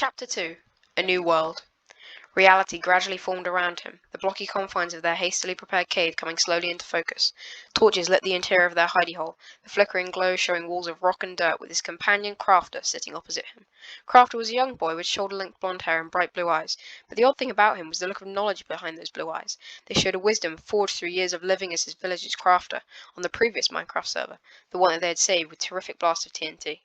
Chapter 2 A New World. Reality gradually formed around him, the blocky confines of their hastily prepared cave coming slowly into focus. Torches lit the interior of their hidey hole, the flickering glow showing walls of rock and dirt with his companion Crafter sitting opposite him. Crafter was a young boy with shoulder-length blonde hair and bright blue eyes, but the odd thing about him was the look of knowledge behind those blue eyes. They showed a wisdom forged through years of living as his village's crafter on the previous Minecraft server, the one that they had saved with terrific blasts of TNT.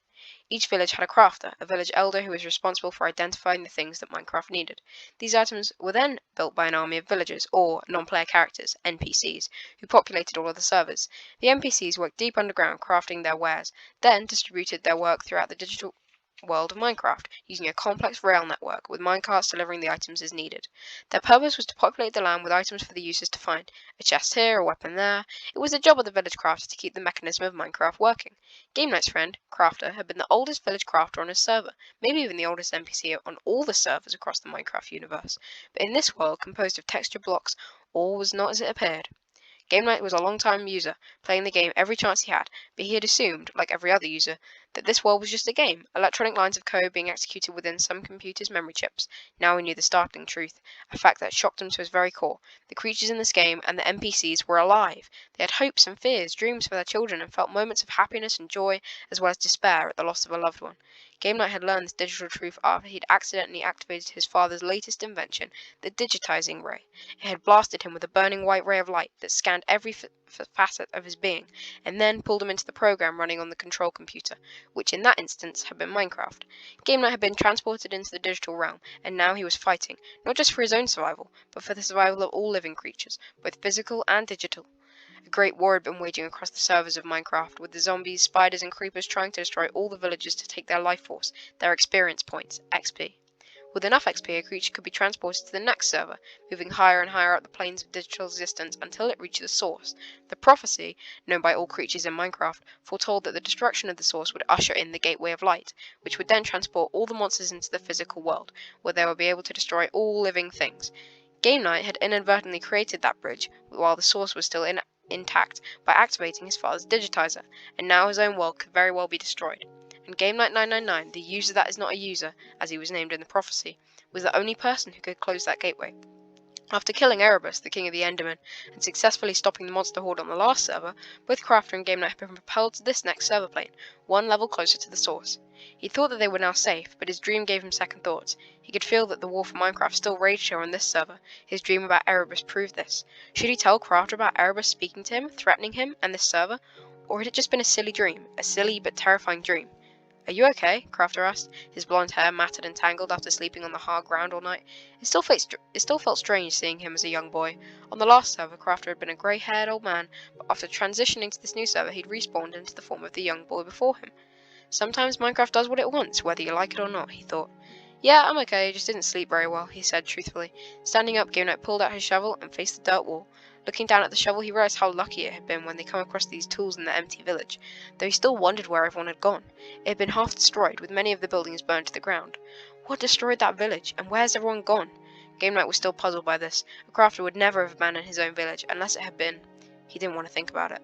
Each village had a crafter, a village elder who was responsible for identifying the things that Minecraft needed. These items were then built by an army of villagers, or non-player characters, NPCs, who populated all of the servers. The NPCs worked deep underground crafting their wares, then distributed their work throughout the digital world of Minecraft, using a complex rail network, with minecarts delivering the items as needed. Their purpose was to populate the land with items for the users to find, a chest here, a weapon there. It was the job of the village crafter to keep the mechanism of Minecraft working. Game Knight's friend, Crafter, had been the oldest village crafter on his server, maybe even the oldest NPC on all the servers across the Minecraft universe. But in this world, composed of texture blocks, all was not as it appeared. Game Knight was a long-time user, playing the game every chance he had, but he had assumed, like every other user, that this world was just a game, electronic lines of code being executed within some computer's memory chips. Now he knew the startling truth, a fact that shocked him to his very core. The creatures in this game and the NPCs were alive. They had hopes and fears, dreams for their children, and felt moments of happiness and joy, as well as despair at the loss of a loved one. Game Knight had learned this digital truth after he'd accidentally activated his father's latest invention, the digitizing ray. It had blasted him with a burning white ray of light that scanned every facet of his being, and then pulled him into the program running on the control computer, which in that instance had been Minecraft. Game Knight had been transported into the digital realm, and now he was fighting, not just for his own survival, but for the survival of all living creatures, both physical and digital. A great war had been waging across the servers of Minecraft, with the zombies, spiders, and creepers trying to destroy all the villagers to take their life force, their experience points, XP. With enough XP, a creature could be transported to the next server, moving higher and higher up the planes of digital existence until it reached the source. The prophecy, known by all creatures in Minecraft, foretold that the destruction of the source would usher in the Gateway of Light, which would then transport all the monsters into the physical world, where they would be able to destroy all living things. Game Knight had inadvertently created that bridge while the source was still intact by activating his father's digitizer, and now his own world could very well be destroyed. And Game Knight 999, the user that is not a user, as he was named in the prophecy, was the only person who could close that gateway. After killing Erebus, the king of the Endermen, and successfully stopping the monster horde on the last server, both Crafter and Game Knight had been propelled to this next server plane, one level closer to the source. He thought that they were now safe, but his dream gave him second thoughts. He could feel that the war for Minecraft still raged here on this server. His dream about Erebus proved this. Should he tell Crafter about Erebus speaking to him, threatening him, and this server? Or had it just been a silly dream, a silly but terrifying dream? "Are you okay?" Crafter asked, his blonde hair matted and tangled after sleeping on the hard ground all night. It still felt strange seeing him as a young boy. On the last server, Crafter had been a grey-haired old man, but after transitioning to this new server, he'd respawned into the form of the young boy before him. Sometimes Minecraft does what it wants, whether you like it or not, he thought. "Yeah, I'm okay, just didn't sleep very well," he said truthfully. Standing up, Game Knight pulled out his shovel and faced the dirt wall. Looking down at the shovel, he realized how lucky it had been when they come across these tools in the empty village, though he still wondered where everyone had gone. It had been half destroyed, with many of the buildings burned to the ground. What destroyed that village, and where's everyone gone? Game Knight was still puzzled by this. A crafter would never have abandoned his own village, unless it had been... He didn't want to think about it.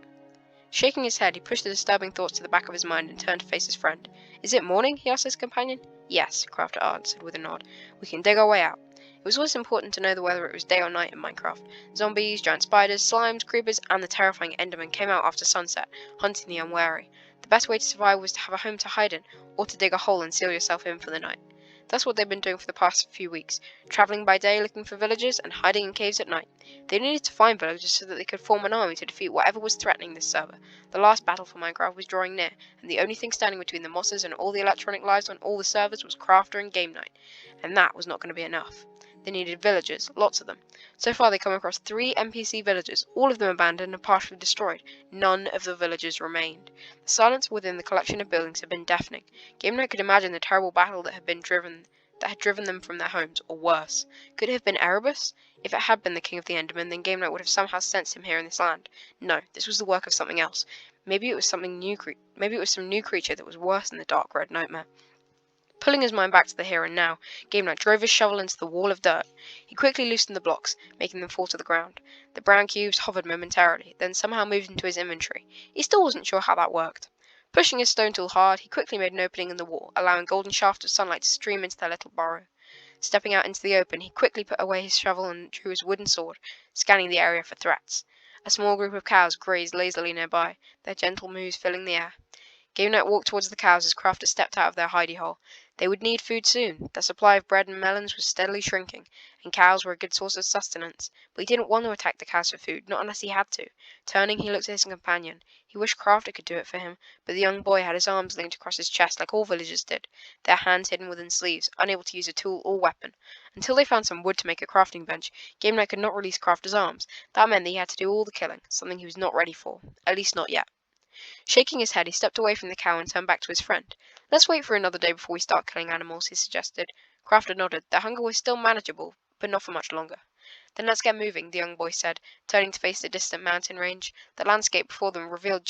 Shaking his head, he pushed the disturbing thoughts to the back of his mind and turned to face his friend. "Is it morning?" he asked his companion. "Yes," Crafter answered with a nod. "We can dig our way out." It was always important to know whether it was day or night in Minecraft. Zombies, giant spiders, slimes, creepers, and the terrifying Endermen came out after sunset, hunting the unwary. The best way to survive was to have a home to hide in, or to dig a hole and seal yourself in for the night. That's what they'd been doing for the past few weeks, travelling by day looking for villagers and hiding in caves at night. They needed to find villagers so that they could form an army to defeat whatever was threatening this server. The last battle for Minecraft was drawing near, and the only thing standing between the monsters and all the electronic lives on all the servers was Crafter and Game Knight, and that was not going to be enough. They needed villagers, lots of them. So far they come across 3 NPC villages, all of them abandoned and partially destroyed. None of the villagers remained. The silence within the collection of buildings had been deafening. Game Knight could imagine the terrible battle that had driven them from their homes, or worse. Could it have been Erebus? If it had been the king of the Endermen, then Game Knight would have somehow sensed him here in this land. No, this was the work of something else. Maybe it was some new creature that was worse than the dark red nightmare. Pulling his mind back to the here and now, Game Knight drove his shovel into the wall of dirt. He quickly loosened the blocks, making them fall to the ground. The brown cubes hovered momentarily, then somehow moved into his inventory. He still wasn't sure how that worked. Pushing his stone tool hard, he quickly made an opening in the wall, allowing a golden shaft of sunlight to stream into their little burrow. Stepping out into the open, he quickly put away his shovel and drew his wooden sword, scanning the area for threats. A small group of cows grazed lazily nearby, their gentle moos filling the air. Game Knight walked towards the cows as crafters stepped out of their hidey hole. They would need food soon. Their supply of bread and melons was steadily shrinking, and cows were a good source of sustenance. But he didn't want to attack the cows for food, not unless he had to. Turning, he looked at his companion. He wished Crafter could do it for him, but the young boy had his arms linked across his chest like all villagers did, their hands hidden within sleeves, unable to use a tool or weapon. Until they found some wood to make a crafting bench, Game Knight could not release Crafter's arms. That meant that he had to do all the killing, something he was not ready for, at least not yet. Shaking his head, he stepped away from the cow and turned back to his friend. "Let's wait for another day before we start killing animals," he suggested. Crafter nodded. Their hunger was still manageable, but not for much longer. "Then let's get moving," the young boy said, turning to face the distant mountain range. The landscape before them revealed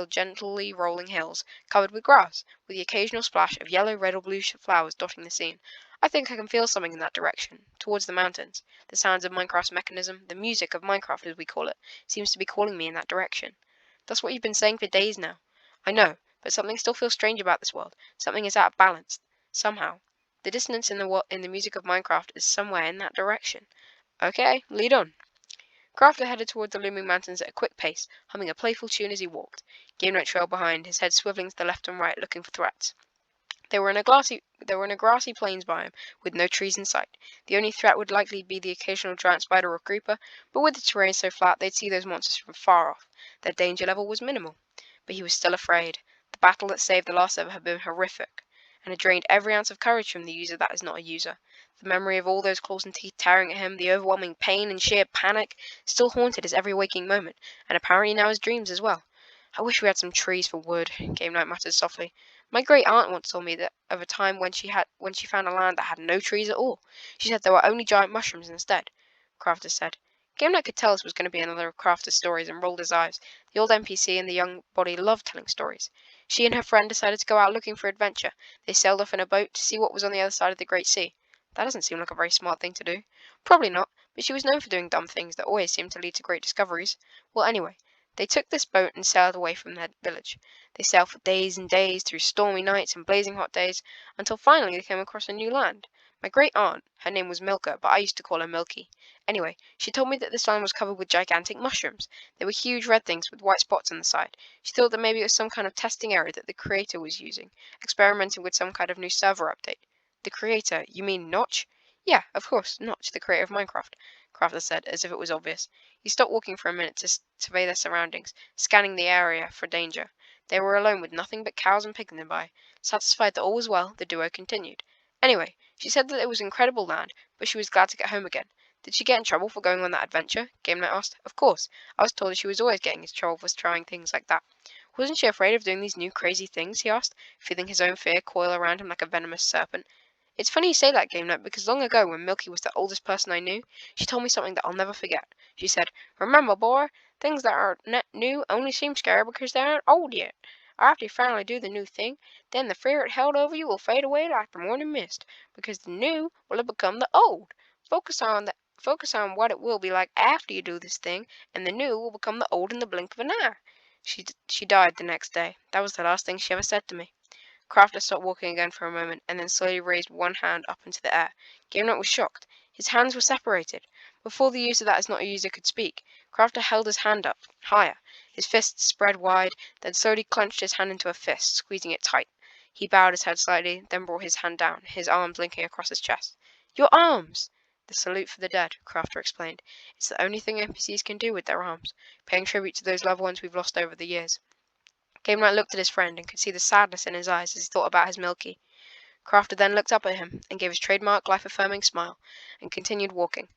gently rolling hills, covered with grass, with the occasional splash of yellow, red, or blue flowers dotting the scene. "I think I can feel something in that direction, towards the mountains. The sounds of Minecraft's mechanism, the music of Minecraft as we call it, seems to be calling me in that direction." "That's what you've been saying for days now." "I know, but something still feels strange about this world. Something is out of balance, somehow. The dissonance in the music of Minecraft is somewhere in that direction." "Okay, lead on." Crafter headed toward the looming mountains at a quick pace, humming a playful tune as he walked. Game Knight trailed behind, his head swiveling to the left and right, looking for threats. They were in a grassy plains biome, with no trees in sight. The only threat would likely be the occasional giant spider or creeper, but with the terrain so flat they'd see those monsters from far off. Their danger level was minimal. But he was still afraid. The battle that saved the last ever had been horrific, and had drained every ounce of courage from the user that is not a user. The memory of all those claws and teeth tearing at him, the overwhelming pain and sheer panic, still haunted his every waking moment, and apparently now his dreams as well. "I wish we had some trees for wood," Game Knight muttered softly. "My great aunt once told me that of a time when she found a land that had no trees at all. She said there were only giant mushrooms instead," Crafter said. Game Knight could tell this was going to be another of Crafter's stories and rolled his eyes. The old NPC and the young body loved telling stories. She and her friend decided to go out looking for adventure. They sailed off in a boat to see what was on the other side of the Great Sea. That doesn't seem like a very smart thing to do. Probably not, but she was known for doing dumb things that always seemed to lead to great discoveries. Well, anyway, they took this boat and sailed away from their village. They sailed for days and days, through stormy nights and blazing hot days, until finally they came across a new land. My great aunt, her name was Milka, but I used to call her Milky. Anyway, she told me that this land was covered with gigantic mushrooms. They were huge red things with white spots on the side. She thought that maybe it was some kind of testing area that the creator was using, experimenting with some kind of new server update. "The creator? You mean Notch?" "Yeah, of course, Notch, the creator of Minecraft," Crafter said, as if it was obvious. He stopped walking for a minute to survey their surroundings, scanning the area for danger. They were alone with nothing but cows and pigs nearby. Satisfied that all was well, the duo continued. "Anyway, she said that it was incredible land, but she was glad to get home again." "Did she get in trouble for going on that adventure?" Game Knight asked. "Of course. I was told that she was always getting into trouble for trying things like that." "Wasn't she afraid of doing these new crazy things?" he asked, feeling his own fear coil around him like a venomous serpent. "It's funny you say that, Game Knight, because long ago, when Milky was the oldest person I knew, she told me something that I'll never forget. She said, 'Remember, boy, things that are new only seem scary because they aren't old yet. After you finally do the new thing, then the fear it held over you will fade away like the morning mist, because the new will have become the old. Focus on what it will be like after you do this thing, and the new will become the old in the blink of an eye.' She died the next day. That was the last thing she ever said to me." Crafter stopped walking again for a moment, and then slowly raised one hand up into the air. Game Knight was shocked. His hands were separated. Before the user that is not a user could speak, Crafter held his hand up, higher, his fists spread wide, then slowly clenched his hand into a fist, squeezing it tight. He bowed his head slightly, then brought his hand down, his arms linking across his chest. "Your arms!" "The salute for the dead," Crafter explained. "It's the only thing NPCs can do with their arms, paying tribute to those loved ones we've lost over the years." Game Knight looked at his friend and could see the sadness in his eyes as he thought about his Milky. Crafter then looked up at him and gave his trademark life-affirming smile and continued walking.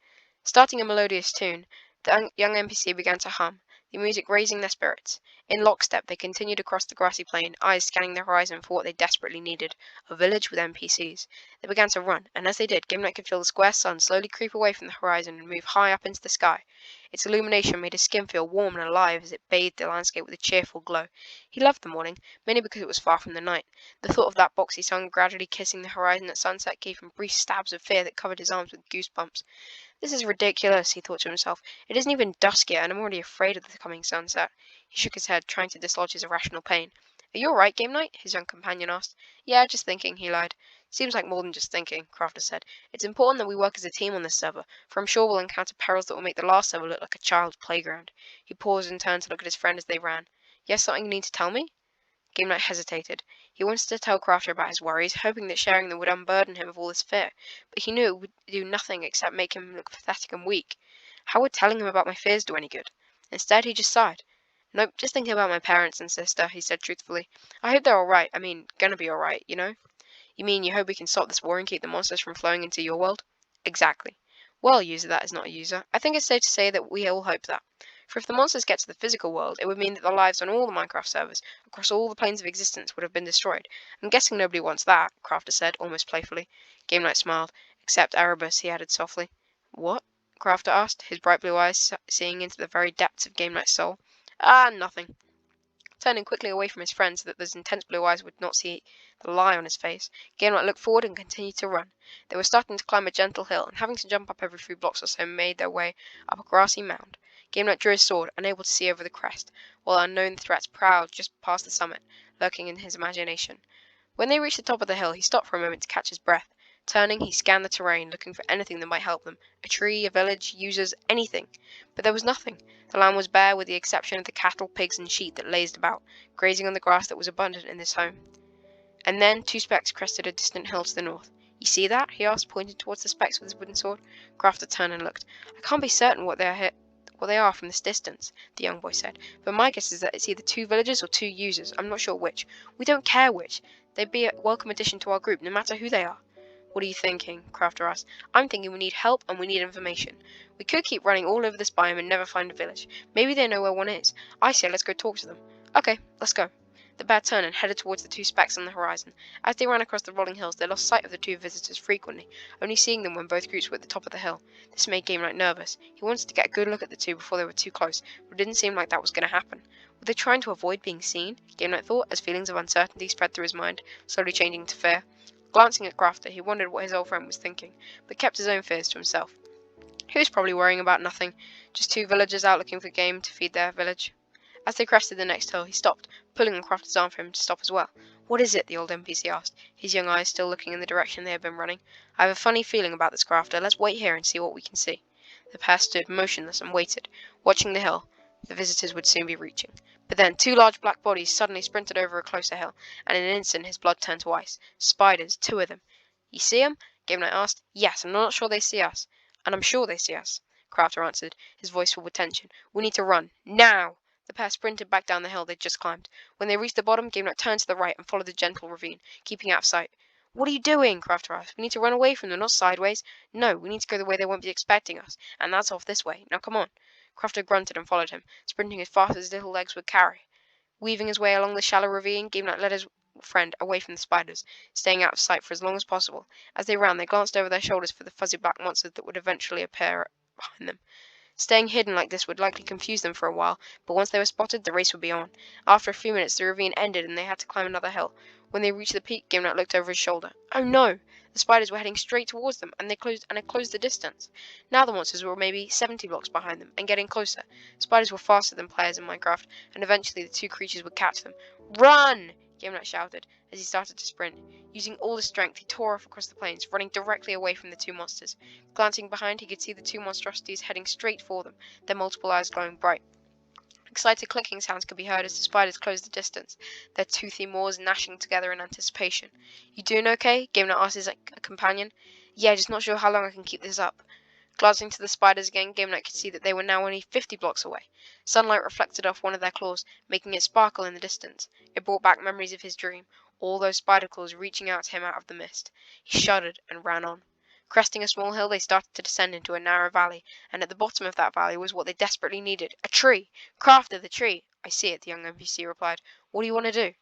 Starting a melodious tune, the young NPC began to hum, the music raising their spirits. In lockstep, they continued across the grassy plain, eyes scanning the horizon for what they desperately needed, a village with NPCs. They began to run, and as they did, Game Knight could feel the square sun slowly creep away from the horizon and move high up into the sky. Its illumination made his skin feel warm and alive as it bathed the landscape with a cheerful glow. He loved the morning, mainly because it was far from the night. The thought of that boxy sun gradually kissing the horizon at sunset gave him brief stabs of fear that covered his arms with goosebumps. This is ridiculous, he thought to himself. It isn't even dusk yet, and I'm already afraid of the coming sunset. He shook his head, trying to dislodge his irrational pain. Are you all right, Game Night? His young companion asked. Yeah, just thinking, he lied. Seems like more than just thinking, Crafter said. It's important that we work as a team on this server, for I'm sure we'll encounter perils that will make the last server look like a child's playground. He paused and turned to look at his friend as they ran. You have something you need to tell me? Game Night hesitated. He wanted to tell Crafter about his worries, hoping that sharing them would unburden him of all his fear, but he knew it would do nothing except make him look pathetic and weak. How would telling him about my fears do any good? Instead, he just sighed. Nope, just thinking about my parents and sister, he said truthfully. I hope they're alright. I mean, gonna be alright, you know? You mean you hope we can stop this war and keep the monsters from flowing into your world? Exactly. Well, user that is not a user, I think it's safe to say that we all hope that. For if the monsters get to the physical world, it would mean that the lives on all the Minecraft servers, across all the planes of existence, would have been destroyed. I'm guessing nobody wants that, Crafter said, almost playfully. Game Night smiled. Except Erebus, he added softly. What? Crafter asked, his bright blue eyes seeing into the very depths of Game Night's soul. Ah, nothing. Turning quickly away from his friend so that those intense blue eyes would not see the lie on his face, Game Night looked forward and continued to run. They were starting to climb a gentle hill, and having to jump up every few blocks or so made their way up a grassy mound. Game Night drew his sword, unable to see over the crest, while unknown threats prowled just past the summit, lurking in his imagination. When they reached the top of the hill, he stopped for a moment to catch his breath. Turning, he scanned the terrain, looking for anything that might help them. A tree, a village, users, anything. But there was nothing. The land was bare, with the exception of the cattle, pigs, and sheep that lazed about, grazing on the grass that was abundant in this home. And then 2 specks crested a distant hill to the north. You see that? He asked, pointing towards the specks with his wooden sword. Crafter turned and looked. I can't be certain what they are from this distance, the young boy said, but my guess is that it's either 2 villagers or 2 users. I'm not sure which. We don't care which. They'd be a welcome addition to our group, no matter who they are. What are you thinking? Crafter asked. I'm thinking we need help and we need information. We could keep running all over this biome and never find a village. Maybe they know where one is. I say let's go talk to them. Okay, let's go. The bear turned and headed towards the 2 specks on the horizon. As they ran across the rolling hills, they lost sight of the 2 visitors frequently, only seeing them when both groups were at the top of the hill. This made Game Night nervous. He wanted to get a good look at the 2 before they were too close, but it didn't seem like that was going to happen. Were they trying to avoid being seen? Game Night thought, as feelings of uncertainty spread through his mind, slowly changing to fear. Glancing at Crafter, he wondered what his old friend was thinking, but kept his own fears to himself. He was probably worrying about nothing, just 2 villagers out looking for game to feed their village. As they crested the next hill, he stopped, pulling on Crafter's arm for him to stop as well. What is it? The old NPC asked, his young eyes still looking in the direction they had been running. I have a funny feeling about this, Crafter. Let's wait here and see what we can see. The pair stood motionless and waited, watching the hill the visitors would soon be reaching. But then 2 large black bodies suddenly sprinted over a closer hill, and in an instant his blood turned to ice. Spiders, 2 of them. You see 'em? Game Night asked. Yes, I'm not sure they see us. And I'm sure they see us, Crafter answered, his voice full with tension. We need to run. Now! The pair sprinted back down the hill they'd just climbed. When they reached the bottom, Game Night turned to the right and followed the gentle ravine, keeping out of sight. What are you doing? Crafter asked. We need to run away from them, not sideways. No, we need to go the way they won't be expecting us, and that's off this way. Now come on. Crafter grunted and followed him, sprinting as fast as his little legs would carry. Weaving his way along the shallow ravine, Game Night led his friend away from the spiders, staying out of sight for as long as possible. As they ran, they glanced over their shoulders for the fuzzy black monsters that would eventually appear behind them. Staying hidden like this would likely confuse them for a while, but once they were spotted, the race would be on. After a few minutes, the ravine ended and they had to climb another hill. When they reached the peak, Game Night looked over his shoulder. Oh no! The spiders were heading straight towards them, and had closed the distance. Now the monsters were maybe 70 blocks behind them, and getting closer. Spiders were faster than players in Minecraft, and eventually the 2 creatures would catch them. Run! Game Night shouted, as he started to sprint. Using all his strength, he tore off across the plains, running directly away from the 2 monsters. Glancing behind, he could see the 2 monstrosities heading straight for them, their multiple eyes glowing bright. Excited clicking sounds could be heard as the spiders closed the distance, their toothy maws gnashing together in anticipation. You doing okay? Game Night asked his companion. Yeah, just not sure how long I can keep this up. Glancing to the spiders again, Game Night could see that they were now only 50 blocks away. Sunlight reflected off one of their claws, making it sparkle in the distance. It brought back memories of his dream, all those spider claws reaching out to him out of the mist. He shuddered and ran on. Cresting a small hill, they started to descend into a narrow valley, and at the bottom of that valley was what they desperately needed, a tree. Crafter, the tree. I see it, the young NPC replied. What do you want to do?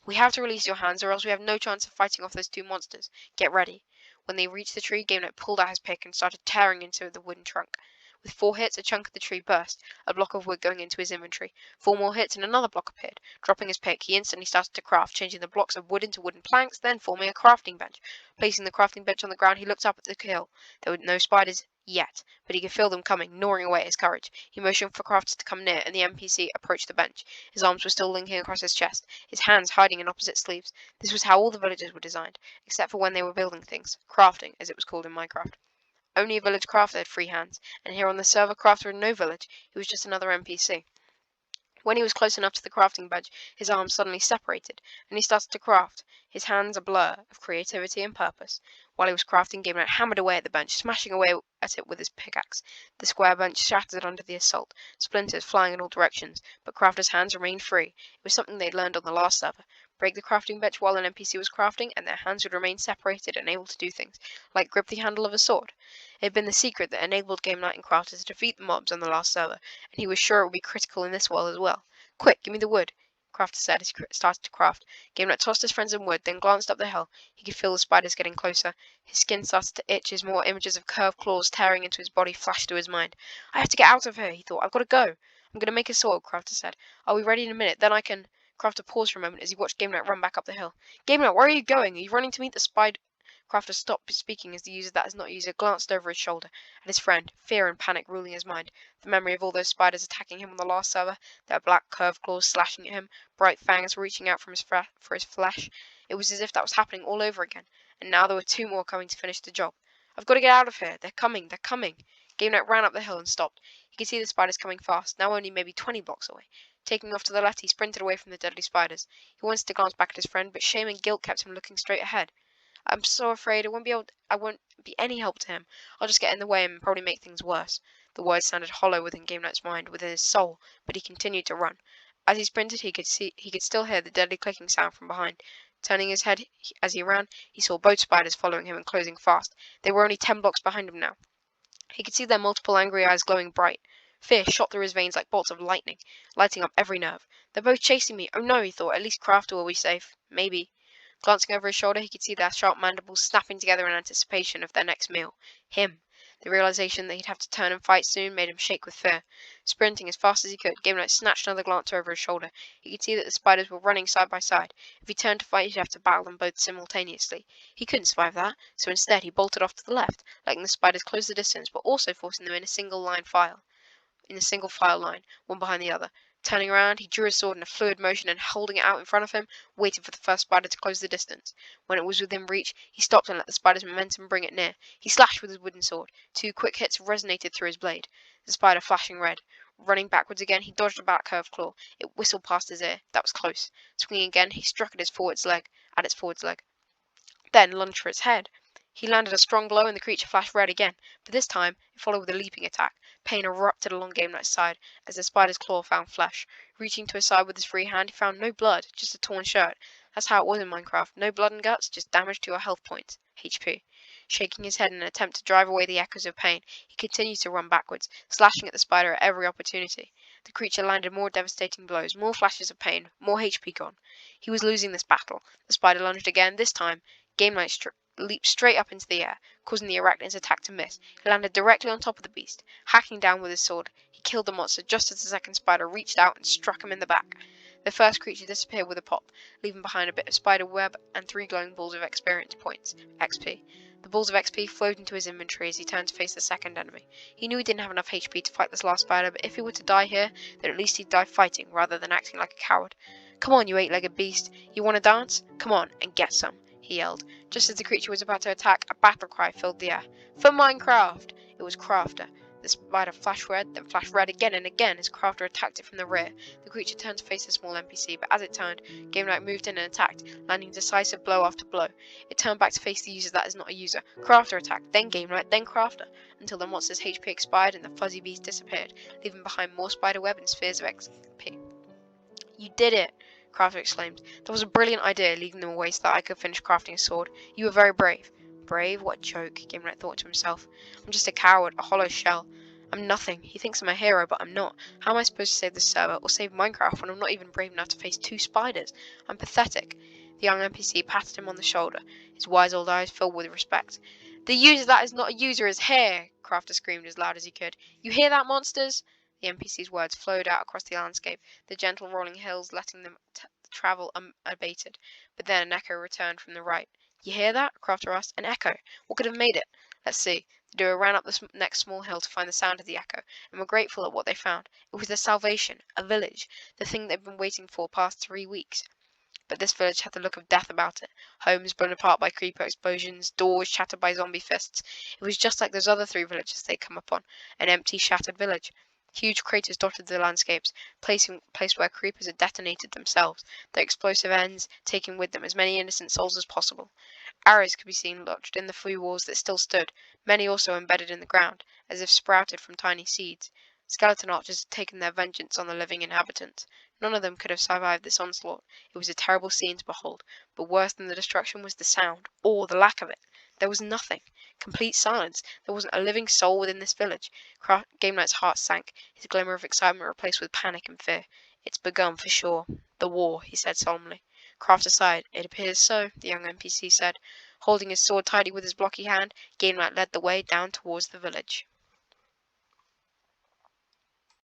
We have to release your hands, or else we have no chance of fighting off those 2 monsters. Get ready. When they reached the tree, Game Night pulled out his pick and started tearing into the wooden trunk. With 4 hits, a chunk of the tree burst, a block of wood going into his inventory. 4 more hits, and another block appeared. Dropping his pick, he instantly started to craft, changing the blocks of wood into wooden planks, then forming a crafting bench. Placing the crafting bench on the ground, he looked up at the hill. There were no spiders yet, but he could feel them coming, gnawing away at his courage. He motioned for crafters to come near, and the NPC approached the bench. His arms were still linking across his chest, his hands hiding in opposite sleeves. This was how all the villagers were designed, except for when they were building things, crafting, as it was called in Minecraft. Only a village crafter had free hands, and here on the server, crafter had no village. He was just another NPC. When he was close enough to the crafting bench, his arms suddenly separated, and he started to craft, his hands a blur of creativity and purpose. While he was crafting, Game Knight hammered away at the bench, smashing away at it with his pickaxe. The square bench shattered under the assault, splinters flying in all directions, but Crafter's hands remained free. It was something they'd learned on the last server. Break the crafting bench while an NPC was crafting, and their hands would remain separated and able to do things, like grip the handle of a sword. It had been the secret that enabled Game Knight and Crafter to defeat the mobs on the last server, and he was sure it would be critical in this world as well. Quick, give me the wood, Crafter said as he started to craft. Game Knight tossed his friends some wood, then glanced up the hill. He could feel the spiders getting closer. His skin started to itch as more images of curved claws tearing into his body flashed through his mind. I have to get out of here, he thought. I've got to go. I'm going to make a sword, Crafter said. I'll be ready in a minute, then I can... Crafter paused for a moment as he watched Game Knight run back up the hill. Game Knight, where are you going? Are you running to meet the spider? Crafter stopped speaking as the user that is not user glanced over his shoulder at his friend, fear and panic ruling his mind. The memory of all those spiders attacking him on the last server, their black curved claws slashing at him, bright fangs reaching out for his flesh. It was as if that was happening all over again, and now there were 2 more coming to finish the job. I've got to get out of here. They're coming. Game Knight ran up the hill and stopped. He could see the spiders coming fast, now only maybe 20 blocks away. Taking off to the left, he sprinted away from the deadly spiders. He wanted to glance back at his friend, but shame and guilt kept him looking straight ahead. I'm so afraid I won't be any help to him. I'll just get in the way and probably make things worse. The words sounded hollow within Game Knight's mind, within his soul, but he continued to run. As he sprinted, he could still hear the deadly clicking sound from behind. Turning his head as he ran, he saw both spiders following him and closing fast. They were only 10 blocks behind him now. He could see their multiple angry eyes glowing bright. Fear shot through his veins like bolts of lightning, lighting up every nerve. They're both chasing me. Oh no, he thought. At least Crafter will be safe. Maybe. Glancing over his shoulder, he could see their sharp mandibles snapping together in anticipation of their next meal. Him. The realization that he'd have to turn and fight soon made him shake with fear. Sprinting as fast as he could, Game Knight snatched another glance over his shoulder. He could see that the spiders were running side by side. If he turned to fight, he'd have to battle them both simultaneously. He couldn't survive that, so instead he bolted off to the left, letting the spiders close the distance, but also forcing them in a single file line, one behind the other. Turning around, he drew his sword in a fluid motion and, holding it out in front of him, waited for the first spider to close the distance. When it was within reach, he stopped and let the spider's momentum bring it near. He slashed with his wooden sword. 2 quick hits resonated through his blade, the spider flashing red. Running backwards again, he dodged a back curved claw. It whistled past his ear. That was close. Swinging again, he struck at its forward leg. Then lunged for its head. He landed a strong blow and the creature flashed red again, but this time it followed with a leaping attack. Pain erupted along Game Knight's side as the spider's claw found flesh. Reaching to his side with his free hand, he found no blood, just a torn shirt. That's how it was in Minecraft. No blood and guts, just damage to your health points. HP. Shaking his head in an attempt to drive away the echoes of pain, he continued to run backwards, slashing at the spider at every opportunity. The creature landed more devastating blows, more flashes of pain, more HP gone. He was losing this battle. The spider lunged again. This time, Game Knight leaped straight up into the air, causing the arachnid's attack to miss. He landed directly on top of the beast. Hacking down with his sword, he killed the monster just as the second spider reached out and struck him in the back. The first creature disappeared with a pop, leaving behind a bit of spider web and 3 glowing balls of experience points, XP. The balls of XP flowed into his inventory as he turned to face the second enemy. He knew he didn't have enough HP to fight this last spider, but if he were to die here, then at least he'd die fighting rather than acting like a coward. Come on, you 8-legged beast. You want to dance? Come on, and get some, he yelled. Just as the creature was about to attack, a battle cry filled the air. For Minecraft! It was Crafter. The spider flashed red, then flashed red again and again as Crafter attacked it from the rear. The creature turned to face the small NPC, but as it turned, Game Knight moved in and attacked, landing decisive blow after blow. It turned back to face the user that is not a user. Crafter attacked, then Game Knight, then Crafter, until the monster's HP expired and the fuzzy beast disappeared, leaving behind more spider web and spheres of XP. You did it! Crafter exclaimed. That was a brilliant idea, leading them away so that I could finish crafting a sword. You were very brave. Brave? What a joke, Game Knight thought to himself. I'm just a coward, a hollow shell. I'm nothing. He thinks I'm a hero, but I'm not. How am I supposed to save this server, or save Minecraft, when I'm not even brave enough to face 2 spiders? I'm pathetic. The young NPC patted him on the shoulder, his wise old eyes filled with respect. The user that is not a user is here, Crafter screamed as loud as he could. You hear that, monsters? The NPC's words flowed out across the landscape, the gentle rolling hills letting them travel unabated. But then an echo returned from the right. You hear that? Crafter asked. An echo. What could have made it? Let's see. The duo ran up the next small hill to find the sound of the echo, and were grateful at what they found. It was their salvation, a village, the thing they'd been waiting for past 3 weeks. But this village had the look of death about it. Homes blown apart by creeper explosions, doors shattered by zombie fists. It was just like those other 3 villages they'd come upon, an empty, shattered village. Huge craters dotted the landscapes, placed where creepers had detonated themselves, their explosive ends taking with them as many innocent souls as possible. Arrows could be seen lodged in the few walls that still stood, many also embedded in the ground, as if sprouted from tiny seeds. Skeleton archers had taken their vengeance on the living inhabitants. None of them could have survived this onslaught. It was a terrible scene to behold, but worse than the destruction was the sound, or the lack of it. There was nothing. Complete silence. There wasn't a living soul within this village. Game Knight's heart sank, his glimmer of excitement replaced with panic and fear. It's begun for sure. The war, he said solemnly. Crafter sighed. It appears so, the young NPC said. Holding his sword tightly with his blocky hand, Game Knight led the way down towards the village.